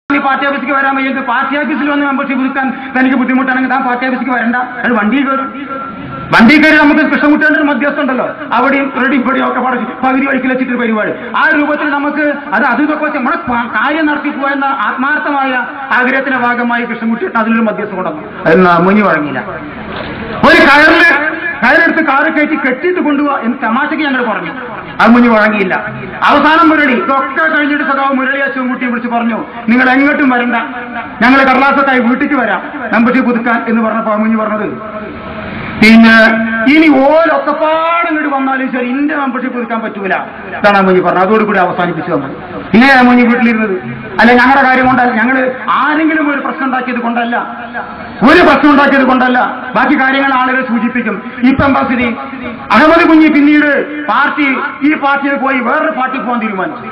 Party ഓഫീസിലേക്ക് വരാൻ വയ്യെങ്കിൽ party ഓഫീസിൽ വന്ന് മെമ്പർഷിപ്പ് പുതുക്കാൻ തനിക്ക് ബുദ്ധിമുട്ടാണെങ്കിൽ താൻ പാർട്ടി ഓഫീസിലേക്ക് വരണ്ട, അത് വണ്ടി കയറി നമുക്ക് കൃഷ്ണൻകുട്ടിയുടെ ഒരു മധ്യസ്ഥ ഉണ്ടല്ലോ, അവിടെയും ഇവിടെയും ഒക്കെ പകുതി വഴിക്ക് വെച്ചിട്ട് പരിപാടി. ആ രൂപത്തിൽ നമുക്ക് ഇതൊക്കെ വെച്ച് നമ്മുടെ കാര്യം നടത്തി പോയെന്ന ആത്മാർത്ഥമായ ആഗ്രഹത്തിന്റെ ഭാഗമായി കൃഷ്ണൻകുട്ടി അതിലൊരു മധ്യസ്ഥ കൊണ്ടുവന്നു. അതിന് മുനി വഴങ്ങിയില്ല. ഒരു കയറെടുത്ത് കാറ് കയറ്റി കെട്ടിയിട്ട് കൊണ്ടുപോവാ എന്ന് തമാശയ്ക്ക് ഞങ്ങൾ പറഞ്ഞു. അത് മുനി വഴങ്ങിയില്ല. അവസാനം മുരളി ഇതൊക്കെ കഴിഞ്ഞിട്ട് സഖാവ് മുരളി അച്ഛൻകുട്ടിയെ വിളിച്ച് പറഞ്ഞു, നിങ്ങൾ എങ്ങോട്ടും വരണ്ട, ഞങ്ങൾ കടലാസത്തായി വീട്ടിലേക്ക് വരാം മെമ്പർഷിപ്പ് പുതുക്കാൻ എന്ന് പറഞ്ഞപ്പോൾ മുനി പറഞ്ഞത്, പിന്നെ ഇനി ഓരൊക്കെപ്പാടും ഇങ്ങോട്ട് വന്നാലും ശരി എന്റെ മെമ്പർഷിപ്പ് പുതുക്കാൻ പറ്റൂല. ഇതാണ് മുനി പറഞ്ഞത്. അതോടുകൂടി അവസാനിപ്പിച്ചു നമ്മൾ. ഇങ്ങനെയാണ് മുനി വീട്ടിലിരുന്നത്. അല്ല ഞങ്ങളുടെ കാര്യം കൊണ്ടല്ല, ഞങ്ങൾ ആരെങ്കിലും ഒരു പ്രശ്നം ഉണ്ടാക്കിയത് കൊണ്ടല്ല, ബാക്കി കാര്യങ്ങൾ ആളുകൾ സൂചിപ്പിക്കും. ഇപ്പൊ എന്താ സ്ഥിതി? അഹമ്മദ് കുഞ്ഞി പിന്നീട് ഈ പാർട്ടിയിൽ പോയി വേറൊരു പാർട്ടി പോകാൻ തീരുമാനിച്ചു.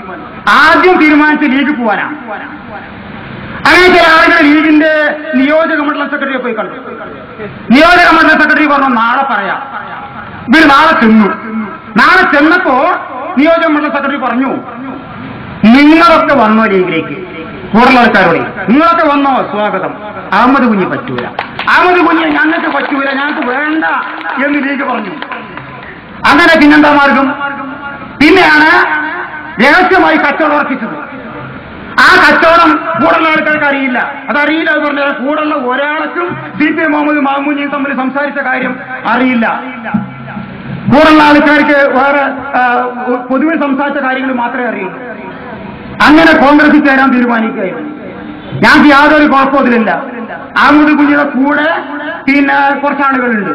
ആദ്യം തീരുമാനിച്ച് ലീഗ് പോവാനാ. അങ്ങനെ ചില ആളുകൾ ലീഗിന്റെ നിയോജക മണ്ഡലം സെക്രട്ടറിയെ പോയി കണ്ടു. നിയോജക മണ്ഡലം സെക്രട്ടറി പറഞ്ഞു നാളെ പറയാം. ഇവര് നാളെ ചെന്നപ്പോ നിയോജക മണ്ഡലം സെക്രട്ടറി പറഞ്ഞു, നിങ്ങളൊക്കെ വന്നോ ലീഗിലേക്ക്, കൂടുതൽ ആൾക്കാരോടെ നിങ്ങളൊക്കെ വന്നോ, സ്വാഗതം. അഹമ്മദ് കുഞ്ഞി പറ്റൂല, അഹമ്മദ് കുഞ്ഞി ഞങ്ങൾക്ക് പറ്റൂല, ഞങ്ങൾക്ക് വേണ്ട എന്ന് ലീഗ് പറഞ്ഞു. അങ്ങനെ പിന്നെന്താ മാർഗം? പിന്നെയാണ് രഹസ്യമായി കച്ചവടം ഉറപ്പിച്ചത്. ആ കച്ചവടം കൂടുതലുള്ള ആൾക്കാർക്ക് അറിയില്ല. അതറിയില്ല എന്ന് പറഞ്ഞാൽ കൂടുതലുള്ള ഒരാൾക്കും CPI മുഹമ്മദ് മാമുഞ്ഞിയും തമ്മിൽ സംസാരിച്ച കാര്യം അറിയില്ല. കൂടുതലുള്ള ആൾക്കാർക്ക് വേറെ പൊതുവിൽ സംസാരിച്ച കാര്യങ്ങൾ മാത്രമേ അറിയുള്ളൂ. അങ്ങനെ കോൺഗ്രസിൽ ചേരാൻ തീരുമാനിക്കുകയായിരുന്നു. ഞങ്ങൾക്ക് യാതൊരു കുഴപ്പത്തിലില്ല. അഹമ്മദ് കുഞ്ഞിയുടെ കൂടെ പിന്നെ കുറച്ചാളുകളുണ്ട്.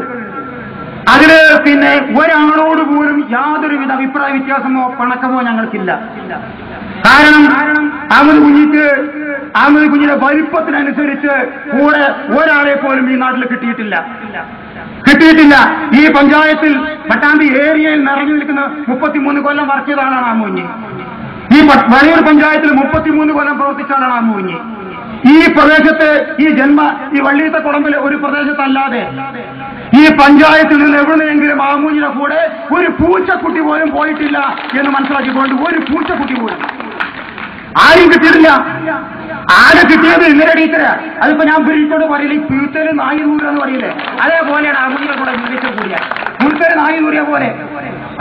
അതില് പിന്നെ ഒരാളോട് പോലും യാതൊരുവിധ അഭിപ്രായ വ്യത്യാസമോ പിണക്കമോ ഞങ്ങൾക്കില്ല. കാരണം അഹമ്മദ് കുഞ്ഞിന്റെ വലിപ്പത്തിനനുസരിച്ച് കൂടെ ഒരാളെ പോലും ഈ നാട്ടിൽ കിട്ടിയിട്ടില്ല. ഈ പഞ്ചായത്തിൽ പട്ടാമ്പി ഏരിയയിൽ നിറഞ്ഞു നിൽക്കുന്ന 33 കൊല്ലം വർക്ക് ചെയ്ത ആളാണ് അഹമ്മദ് കുഞ്ഞി. ഈ വലിയൊരു പഞ്ചായത്തിൽ 33 കൊല്ലം പ്രവർത്തിച്ച ആളാണ് അഹമ്മദ് കുഞ്ഞി. ഈ പ്രദേശത്ത് ഈ വള്ളിയത്തക്കുളമ്പിലെ ഒരു പ്രദേശത്തല്ലാതെ ഈ പഞ്ചായത്തിൽ നിന്ന് എവിടെയെങ്കിലും മാമൂഞ്ഞിന്റെ കൂടെ ഒരു പൂച്ചക്കുട്ടി പോലും പോയിട്ടില്ല എന്ന് മനസ്സിലാക്കിക്കൊണ്ട്, ഒരു പൂച്ചക്കുട്ടി പോലും ആരും കിട്ടിയിട്ടില്ല. ആരെ കിട്ടിയത് ഇന്നലെ ടീച്ചറ്. അതിപ്പോ ഞാൻ പിരിച്ചോട് പറയില്ല, ഈ പുഴുത്തേര് നായി ദൂരം എന്ന് പറയില്ലേ, അതേപോലെയാണ് ആമൂഞ്ഞിനെ കൂടെ മികച്ച കൂടിയ പുഴുത്തേര് നായി ദൂരിയ പോലെ.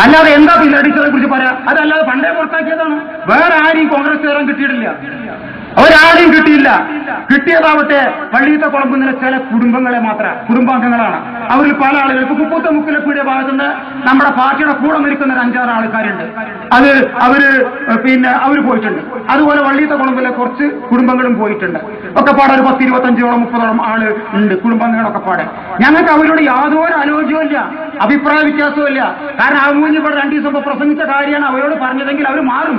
അല്ലാതെ എന്താ ഇന്നലെ ടീച്ചറെ കുറിച്ച് പറയാം? അതല്ലാതെ പണ്ടേ പുറത്താക്കിയതാണ്. വേറെ ആരെയും കോൺഗ്രസ് ചേരാൻ കിട്ടിയിട്ടില്ല, ഒരാളെയും കിട്ടിയില്ല. കിട്ടിയതാവട്ടെ വള്ളിയത്തെ കുളമ്പുന്ന ചില കുടുംബാംഗങ്ങളാണ്. അവരിൽ പല ആളുകൾക്ക് മുക്കിലപ്പീടിയ ഭാഗത്തുനിന്ന് നമ്മുടെ പാർട്ടിയുടെ കൂടെ നിൽക്കുന്ന ഒരു 5-6 ആൾക്കാരുണ്ട്. അവര് പോയിട്ടുണ്ട്. അതുപോലെ വള്ളിയത്തെ കുളമ്പിലെ കുറച്ച് കുടുംബങ്ങളും പോയിട്ടുണ്ട്. ഒക്കെ പാടെ ഒരു 10, 25, 30 ആള് ഉണ്ട് കുടുംബാംഗങ്ങളൊക്കെ പാടെ. ഞങ്ങൾക്ക് അവരോട് യാതൊരു ആലോചനയും ഇല്ല, അഭിപ്രായ വ്യത്യാസവും ഇല്ല. കാരണം ആമൂഞ്ഞി ഇവിടെ 2 ദിവസം മുമ്പ് പ്രസംഗിച്ച കാര്യമാണ് അവരോട് പറഞ്ഞതെങ്കിൽ അവർ മാറും.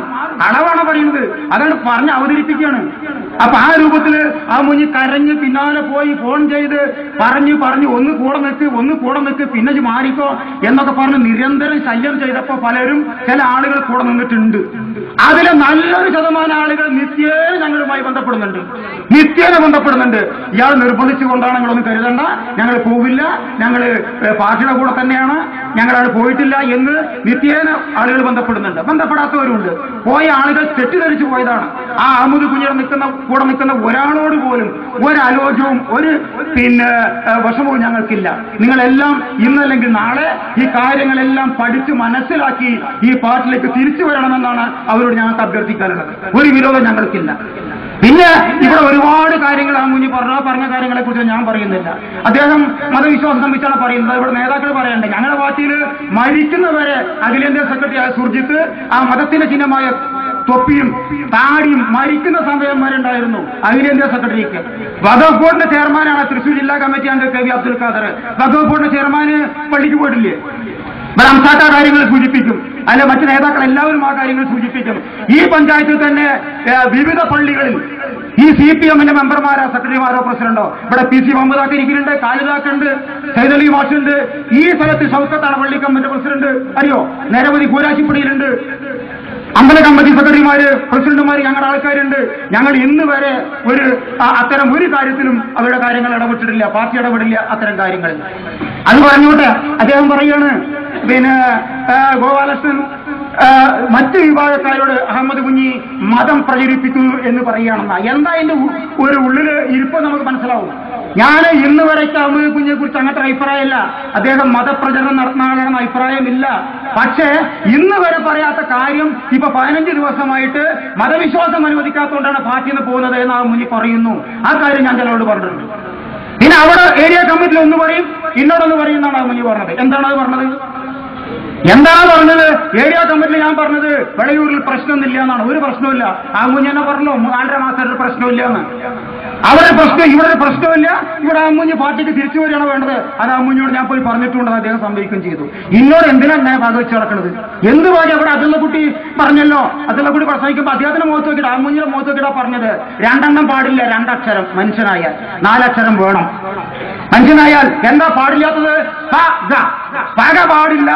അളവാണ് പറയുന്നത്, അതാണ് പറഞ്ഞ് അവതരിപ്പിക്കുകയാണ്. അപ്പൊ ആ രൂപത്തില് ആ മുഞ്ഞി കരഞ്ഞ് പിന്നാലെ പോയി ഫോൺ ചെയ്ത് പറഞ്ഞു ഒന്ന് കൂടെ നിൽക്ക് പിന്നെ മാറിക്കോ എന്നൊക്കെ പറഞ്ഞ് നിരന്തരം ശല്യം ചെയ്തപ്പോ പലരും ചില ആളുകൾ കൂടെ നിന്നിട്ടുണ്ട്. അതിലെ നല്ലൊരു ശതമാനം ആളുകൾ നിത്യേന ഞങ്ങളുമായി ബന്ധപ്പെടുന്നുണ്ട്. ഇയാൾ നിർബന്ധിച്ചുകൊണ്ടാണ് ഞങ്ങളൊന്നും കരുതണ്ട, ഞങ്ങൾ പോവില്ല, ഞങ്ങൾ പാർട്ടിയുടെ കൂടെ തന്നെയാണ്, ഞങ്ങളവിടെ പോയിട്ടില്ല എന്ന് നിത്യേന ആളുകൾ ബന്ധപ്പെടുന്നുണ്ട്. ബന്ധപ്പെടാത്തവരുണ്ട്. പോയ ആളുകൾ തെറ്റിദ്ധരിച്ചു പോയതാണ്. ആ അഹമ്മദ് കുഞ്ഞിയുടെ കൂടെ നിൽക്കുന്ന ഒരാളോട് പോലും ഒരാലോചനവും ഒരു വിഷമവും ഞങ്ങൾക്കില്ല. നിങ്ങളെല്ലാം ഇന്നല്ലെങ്കിൽ നാളെ ഈ കാര്യങ്ങളെല്ലാം പഠിച്ച് മനസ്സിലാക്കി ഈ പാർട്ടിയിലേക്ക് തിരിച്ചു വരണമെന്നാണ് അവരോട് ഞങ്ങൾക്ക് അഭ്യർത്ഥിക്കാനുള്ളത്. ഒരു വിരോധം ഞങ്ങൾക്കില്ല. പിന്നെ ഇവിടെ ഒരുപാട് കാര്യങ്ങൾ ആ മുന്നിൽ പറഞ്ഞ കാര്യങ്ങളെ കുറിച്ച് ഞാൻ പറയുന്നില്ല. അദ്ദേഹം മതവിശ്വാസം സംബന്ധിച്ചാണ് പറയുന്നത്. ഇവിടെ നേതാക്കൾ പറയണ്ടേ, ഞങ്ങളുടെ പാർട്ടിയിൽ മരിക്കുന്നവരെ അഖിലേന്ത്യാ സെക്രട്ടറി സുർജിത്ത് ആ മതത്തിന്റെ ചിഹ്നമായ തൊപ്പിയും താടിയും മരിക്കുന്ന സമയം വരെ ഉണ്ടായിരുന്നു അഖിലേന്ത്യാ സെക്രട്ടറിക്ക്. വഖഫ് ബോർഡിന്റെ ചെയർമാനാണ് തൃശൂർ ജില്ലാ കമ്മിറ്റി അംഗം KV അബ്ദുൽ ഖാദർ. വഖഫ് ബോർഡിന്റെ ചെയർമാന് പള്ളിക്ക് പോയിട്ടില്ലേ? റംസാട്ട കാര്യങ്ങൾ സൂചിപ്പിക്കും, അല്ലെ മറ്റു നേതാക്കൾ എല്ലാവരും ആ കാര്യങ്ങൾ സൂചിപ്പിക്കും. ഈ പഞ്ചായത്തിൽ തന്നെ വിവിധ പള്ളികളിൽ ഈ CPM-ന്റെ മെമ്പർമാരോ സെക്രട്ടറിമാരോ പ്രസിഡന്റോ ഇവിടെ PC മുഹമ്മദ് ഇരിക്കുന്നുണ്ട്, കാലിദാക്കുണ്ട്, സൈദലി മാഷുണ്ട്. ഈ സ്ഥലത്ത് ഷൗക്കത്താണ് പള്ളി കമ്മിറ്റി പ്രസിഡന്റ്, അറിയോ? നിരവധി കൂരാശിപ്പടിയിലുണ്ട്. അമ്പല കമ്മിറ്റി സെക്രട്ടറിമാര്, പ്രസിഡന്റുമാര് ഞങ്ങളുടെ ആൾക്കാരുണ്ട്. ഞങ്ങൾ ഇന്ന് വരെ അത്തരം ഒരു കാര്യത്തിലും അവരുടെ കാര്യങ്ങൾ ഇടപെട്ടിട്ടില്ല, പാർട്ടി ഇടപെടില്ല അത്തരം കാര്യങ്ങളിൽ. അത് പറഞ്ഞോട്ടെ, അദ്ദേഹം പറയാണ് ഗോപാലകൃഷ്ണൻ മറ്റ് വിഭാഗക്കാരോട് അഹമ്മദ് കുഞ്ഞി മതം പ്രചരിപ്പിക്കുന്നു എന്ന് പറയുകയാണെന്ന എന്താ എന്റെ ഒരു ഉള്ളില് ഇരിപ്പ് നമുക്ക് മനസ്സിലാവും. ഞാൻ ഇന്ന് വരയ്ക്ക് അഹമ്മദ് കുഞ്ഞിയെ കുറിച്ച് അങ്ങനത്തെ അഭിപ്രായമില്ല. അദ്ദേഹം മതപ്രചരണം നടത്തുന്ന ആളാണെന്ന അഭിപ്രായമില്ല. പക്ഷേ ഇന്ന് വരെ പറയാത്ത കാര്യം ഇപ്പൊ 15 ദിവസമായിട്ട് മതവിശ്വാസം അനുവദിക്കാത്തതുകൊണ്ടാണ് പാർട്ടിയിൽ നിന്ന് പോകുന്നത് എന്ന് അഹമ്മദ് കുഞ്ഞി പറയുന്നു. ആ കാര്യം ഞാൻ ചിലരോട് പറഞ്ഞിട്ടുണ്ട്. പിന്നെ അവിടെ ഏരിയ കമ്മിറ്റിയിൽ ഒന്ന് പറയും, ഇന്നോടൊന്ന് പറയുന്നതാണ് അഹമ്മദ് കുഞ്ഞി പറഞ്ഞത്. എന്താണ് അത് പറഞ്ഞത്? എന്താണ് പറഞ്ഞത്? ഏരിയ കമ്മിറ്റിയിൽ ഞാൻ പറഞ്ഞത് വെളയൂരിൽ പ്രശ്നമൊന്നുമില്ല എന്നാണ്. ഒരു പ്രശ്നമില്ല. അഹമ്മദ് കുഞ്ഞി തന്നെ പറഞ്ഞല്ലോ 4.5 മാസമായിട്ട് പ്രശ്നമില്ല എന്ന്. അവിടെ പ്രശ്നം, ഇവിടെ ഒരു പ്രശ്നമില്ല. ഇവിടെ അഹമ്മദ് കുഞ്ഞി പാർട്ടിക്ക് തിരിച്ചു വരികയാണ് വേണ്ടത്. അത് അഹമ്മദ് കുഞ്ഞിയോട് ഞാൻ പോയി പറഞ്ഞിട്ടുണ്ടെന്ന് അദ്ദേഹം സമ്മതിക്കുകയും ചെയ്തു. ഇന്നോട് എന്തിനാണ് ഞാൻ ഭാഗവെച്ച് നടക്കുന്നത്? എന്ത് ഭാഗ്യം അവിടെ അതുള്ളക്കുട്ടി പറഞ്ഞല്ലോ. അതുള്ളക്കുട്ടി പ്രസംഗിക്കുമ്പോൾ അദ്ദേഹത്തിന്റെ മുഖത്ത് നോക്കിയിട്ട് അഹമ്മദ് കുഞ്ഞിയുടെ മുഖത്ത് നോക്കിയിട്ടാ പറഞ്ഞത് 2 എണ്ണം പാടില്ല, 2 അക്ഷരം. മനുഷ്യനായാൽ 4 അക്ഷരം വേണം. മനുഷ്യനായാൽ എന്താ പാടില്ലാത്തത്? പക പാടില്ല,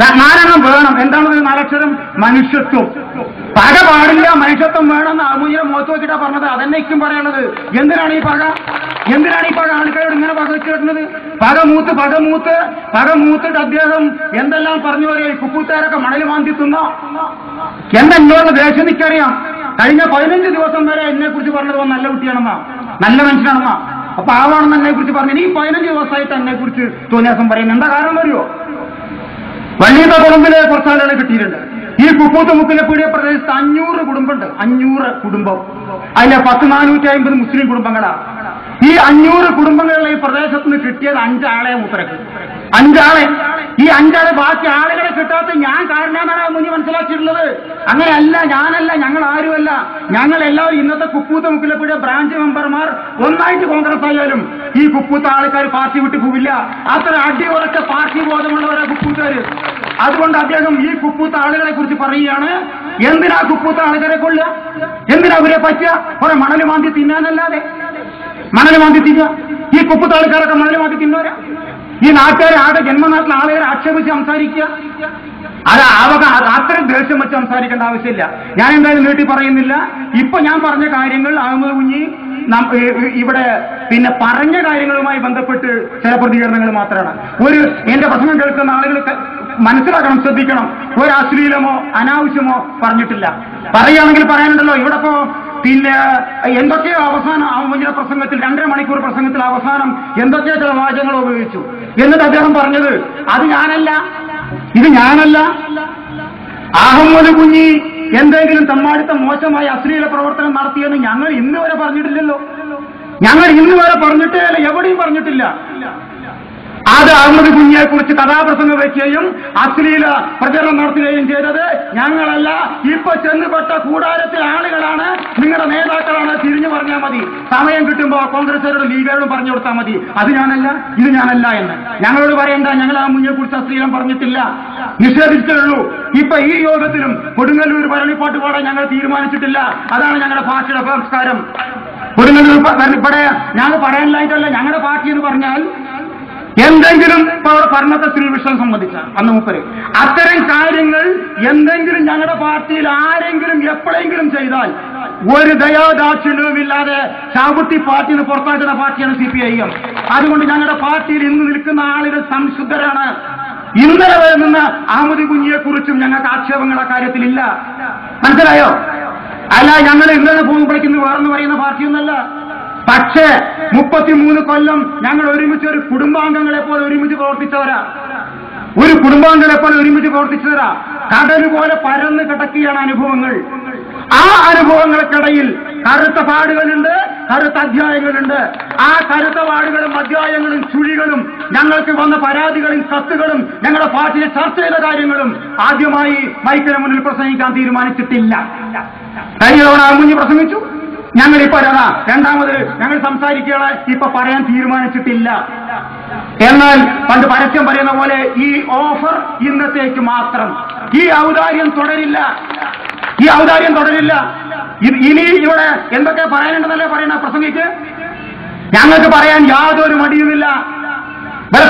4 എണ്ണം വേണം. എന്താണത് 4 അക്ഷരം? മനുഷ്യത്വം. പക പാടില്ല, മനുഷ്യത്വം വേണമെന്ന് അഹമ്മദിയുടെ മുഖത്ത് നോക്കിയിട്ടാ പറഞ്ഞത്. അതെന്നേക്കും പറയണത്. എന്തിനാണ് ഈ പക? എന്തിനാണ് ഈ പക ആൾക്കാരോട് ഇങ്ങനെ പക വെച്ച് കിട്ടുന്നത്? പക മൂത്തിട്ട് അദ്ദേഹം എന്തെല്ലാം പറഞ്ഞു പറയും. കുപ്പൂത്താരൊക്കെ മണൽ മാന്തി തിന്നോ എന്തെന്നോട് ദേഷ്യം എനിക്കറിയാം. കഴിഞ്ഞ 15 ദിവസം വരെ എന്നെ കുറിച്ച് പറഞ്ഞത് നല്ല കുട്ടിയാണെന്നാ, നല്ല മനുഷ്യനാണെന്നാ, അപ്പൊ ആവാണെന്ന് എന്നെ കുറിച്ച് പറഞ്ഞു. ഇനി 15 ദിവസമായിട്ട് എന്നെ കുറിച്ച് തോന്നിയാസം പറയുന്നത് എന്താ കാരണം അറിയോ? വള്ളിയത്ത കുളമ്പിലെ കുറച്ചാളുകളെ കിട്ടിയിട്ടുണ്ട്. ഈ കുപ്പൂത്ത് മുക്കിലപ്പീടിയ പ്രദേശത്ത് 500 കുടുംബമുണ്ട്. 500 കുടുംബം. അതിലെ 450 മുസ്ലിം കുടുംബങ്ങളാ. ഈ 500 കുടുംബങ്ങളിലെ ഈ പ്രദേശത്ത് നിന്ന് കിട്ടിയത് 5 ആളെ മൂപ്പരക്ക്. 5 ആളെ. ഈ 5 ആളെ ബാക്കി ആളുകളെ കിട്ടാത്ത ഞാൻ കാരണമെന്നാണ് മുന്നിൽ മനസ്സിലാക്കിയിട്ടുള്ളത്. അങ്ങനെയല്ല, ഞാനല്ല, ഞങ്ങൾ ആരുമല്ല. ഞങ്ങൾ എല്ലാവരും ഇന്നത്തെ കുപ്പൂത്ത് മുക്കിലപ്പീടിയ ബ്രാഞ്ച് മെമ്പർമാർ ഒന്നായിട്ട് കോൺഗ്രസ് ആയാലും ഈ കുപ്പൂത്ത ആൾക്കാർ പാർട്ടി വിട്ടു പോവില്ല. അത്ര അടിയുറച്ച പാർട്ടി ബോധമുള്ളവരാ കുപ്പൂത്തുകാര്. അതുകൊണ്ട് അദ്ദേഹം ഈ കുപ്പൂത്ത ആളുകളെ കുറിച്ച് പറയുകയാണ്. എന്തിനാ കുപ്പൂത്ത ആളുകളെ കൊള്ളുക? എന്തിനാ അവരെ പറ്റുക? കുറെ മണല് മാന്തി തിന്നാനല്ലാതെ. മണല് മാന്തി തിന്നുക. ഈ കുപ്പൂത്ത ആൾക്കാരൊക്കെ മണല് മാന്തി തിന്നവരാ. ഈ നാട്ടുകാരെ ആകെ ജന്മനാട്ടിലെ ആളുകളെ ആക്ഷേപിച്ച് സംസാരിക്കുക. അത് അത്രയും ദേഷ്യം വെച്ച് സംസാരിക്കേണ്ട ആവശ്യമില്ല. ഞാൻ എന്തായാലും നീട്ടി പറയുന്നില്ല. ഇപ്പൊ ഞാൻ പറഞ്ഞ കാര്യങ്ങൾ അഹമ്മദ് കുഞ്ഞി ഇവിടെ പിന്നെ പറഞ്ഞ കാര്യങ്ങളുമായി ബന്ധപ്പെട്ട് ചില പ്രതികരണങ്ങൾ മാത്രമാണ്. എന്റെ പ്രസംഗം കേൾക്കുന്ന ആളുകൾ മനസ്സിലാക്കണം, ശ്രദ്ധിക്കണം. ഒരു അശ്ലീലമോ അനാവശ്യമോ പറഞ്ഞിട്ടില്ല. പറയുകയാണെങ്കിൽ പറയാനുണ്ടല്ലോ. ഇവിടെ ഇപ്പോ പിന്നെ എന്തൊക്കെയോ അവസാനം അഹമ്മദിന്റെ പ്രസംഗത്തിൽ 2.5 മണിക്കൂർ പ്രസംഗത്തിൽ അവസാനം എന്തൊക്കെയോ ചില വാചകങ്ങൾ ഉപയോഗിച്ചു. എന്നിട്ട് അദ്ദേഹം പറഞ്ഞത് അത് ഞാനല്ല, ഇത് ഞാനല്ല. അഹമ്മദ് കുഞ്ഞി എന്തെങ്കിലും തമ്മാടിത്തം മോശമായ അശ്ലീല പ്രവർത്തനം നടത്തിയെന്ന് ഞങ്ങൾ ഇന്ന് വരെ പറഞ്ഞിട്ടില്ലല്ലോ. ഞങ്ങൾ ഇന്ന് വരെ പറഞ്ഞിട്ടേ അല്ല, എവിടെയും പറഞ്ഞിട്ടില്ല. അത് അഹമ്മദ് കുഞ്ഞിയെ കുറിച്ച് കഥാപ്രസംഗം വയ്ക്കുകയും അശ്ലീല പ്രചരണം നടത്തുകയും ചെയ്തത് ഞങ്ങളല്ല. ഇപ്പൊ ചെന്നുപെട്ട കൂടാരത്തിലെ ആളുകളാണ്, നിങ്ങളുടെ നേതാക്കളാണ്. തിരിഞ്ഞു പറഞ്ഞാൽ മതി. സമയം കിട്ടുമ്പോ കോൺഗ്രസുകാരോട് ലീഗരോടും പറഞ്ഞു കൊടുത്താൽ മതി. അത് ഞാനല്ല, ഇത് ഞാനല്ല എന്ന്. ഞങ്ങളോട് പറയണ്ട, ഞങ്ങൾ ആ മുന്നിയെ കുറിച്ച് അശ്ലീലം പറഞ്ഞിട്ടില്ല, നിഷേധിച്ചേ ഉള്ളൂ. ഇപ്പൊ ഈ യോഗത്തിലും കൊടുങ്ങല്ലൂർ ഭരണിപ്പാട്ട് പാടാൻ ഞങ്ങൾ തീരുമാനിച്ചിട്ടില്ല. അതാണ് ഞങ്ങളുടെ പാർട്ടിയുടെ സംസ്കാരം. കൊടുങ്ങല്ലൂർ ഇവിടെ ഞങ്ങൾ പറയാനില്ലായിട്ടല്ല. ഞങ്ങളുടെ പാർട്ടി എന്ന് പറഞ്ഞാൽ എന്തെങ്കിലും ഇപ്പൊ അവിടെ ഭരണത്തെ സ്ത്രീ വിഷയം സംബന്ധിച്ച അന്ന് മൂപ്പര് അത്തരം കാര്യങ്ങൾ എന്തെങ്കിലും ഞങ്ങളുടെ പാർട്ടിയിൽ ആരെങ്കിലും എപ്പോഴെങ്കിലും ചെയ്താൽ ഒരു ദയാദാക്ഷിണ്യവുമില്ലാതെ ചാവുട്ടി പാർട്ടിയിൽ നിന്ന് പുറത്താക്കുന്ന പാർട്ടിയാണ് CPIM. അതുകൊണ്ട് ഞങ്ങളുടെ പാർട്ടിയിൽ ഇന്ന് നിൽക്കുന്ന ആളുകൾ സംശുദ്ധരാണ്. ഇന്നലെ വരെ നിന്ന് അഹമ്മദ് കുഞ്ഞിയെ കുറിച്ചും ഞങ്ങൾക്ക് ആക്ഷേപങ്ങൾ ആ കാര്യത്തിലില്ല. മനസ്സിലായോ? അല്ല, ഞങ്ങൾ ഇന്നലെ പോകുമ്പോഴേക്കും വേറെന്ന് പറയുന്ന പാർട്ടിയൊന്നല്ല. പക്ഷേ 33 കൊല്ലം ഞങ്ങൾ ഒരുമിച്ച് ഒരു കുടുംബാംഗങ്ങളെ പോലെ ഒരുമിച്ച് പ്രവർത്തിച്ചവരാ. ഒരു കുടുംബാംഗങ്ങളെ പോലെ ഒരുമിച്ച് പ്രവർത്തിച്ചവരാ. കടൽ പോലെ പരന്ന് കിടക്കുകയാണ് അനുഭവങ്ങൾ. ആ അനുഭവങ്ങൾക്കിടയിൽ കറുത്ത പാടുകളുണ്ട്, കറുത്ത അധ്യായങ്ങളുണ്ട്. ആ കറുത്ത പാടുകളും അധ്യായങ്ങളും ചുഴികളും ഞങ്ങൾക്ക് വന്ന പരാതികളും കത്തുകളും ഞങ്ങളുടെ പാർട്ടിയെ ചർച്ച ചെയ്ത കാര്യങ്ങളും ആദ്യമായി മൈക്കിന് മുന്നിൽ പ്രസംഗിക്കാൻ തീരുമാനിച്ചിട്ടില്ല. കഴിഞ്ഞ തവണ മുന്നിൽ പ്രസംഗിച്ചു. ഞങ്ങളിപ്പോ രണ്ടാമത് ഞങ്ങൾ സംസാരിക്കുകയാണ്. ഇപ്പൊ പറയാൻ തീരുമാനിച്ചിട്ടില്ല. എന്നാൽ പണ്ട് പരസ്യം പറയുന്ന പോലെ ഈ ഓഫർ ഇന്നത്തേക്ക് മാത്രം. ഈ ഔദാര്യം തുടരില്ല. ഈ ഔദാര്യം തുടരില്ല. ഇനി ഇവിടെ എന്തൊക്കെ പറയാനുണ്ടെന്നല്ലേ പറയുന്ന പ്രസംഗിക്ക്. ഞങ്ങൾക്ക് പറയാൻ യാതൊരു മടിയുമില്ല.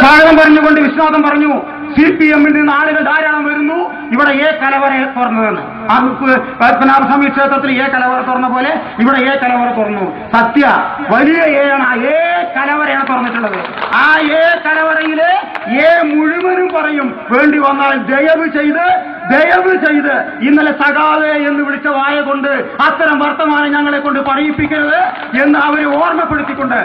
സ്വാഗതം പറഞ്ഞുകൊണ്ട് വിശ്വാസം പറഞ്ഞു. CPM-ൽ നിന്ന് ആളുകൾ ധാരാളം വരുന്നു. ഇവിടെ ഏ കലവറ തുറന്നതെന്ന്. ആ പത്മനാഭസ്വാമി ക്ഷേത്രത്തിൽ ഏ കലവറ തുറന്ന പോലെ ഇവിടെ ഏ കലവറ തുറന്നു. സത്യ വലിയ ഏയാണ്, ആ ഏ കലവറയാണ് തുറന്നിട്ടുള്ളത്. ആ ഏ കലവറയിലെ ഏ മുഴുവനും പറയും, വേണ്ടി വന്നാൽ ദയവ് ചെയ്ത് ഇന്നലെ സഖാവേ എന്ന് വിളിച്ച വായ കൊണ്ട് അത്തരം വർത്തമാനം ഞങ്ങളെ കൊണ്ട് പറയിപ്പിക്കരുത് എന്ന് അവരെ ഓർമ്മപ്പെടുത്തിക്കൊണ്ട്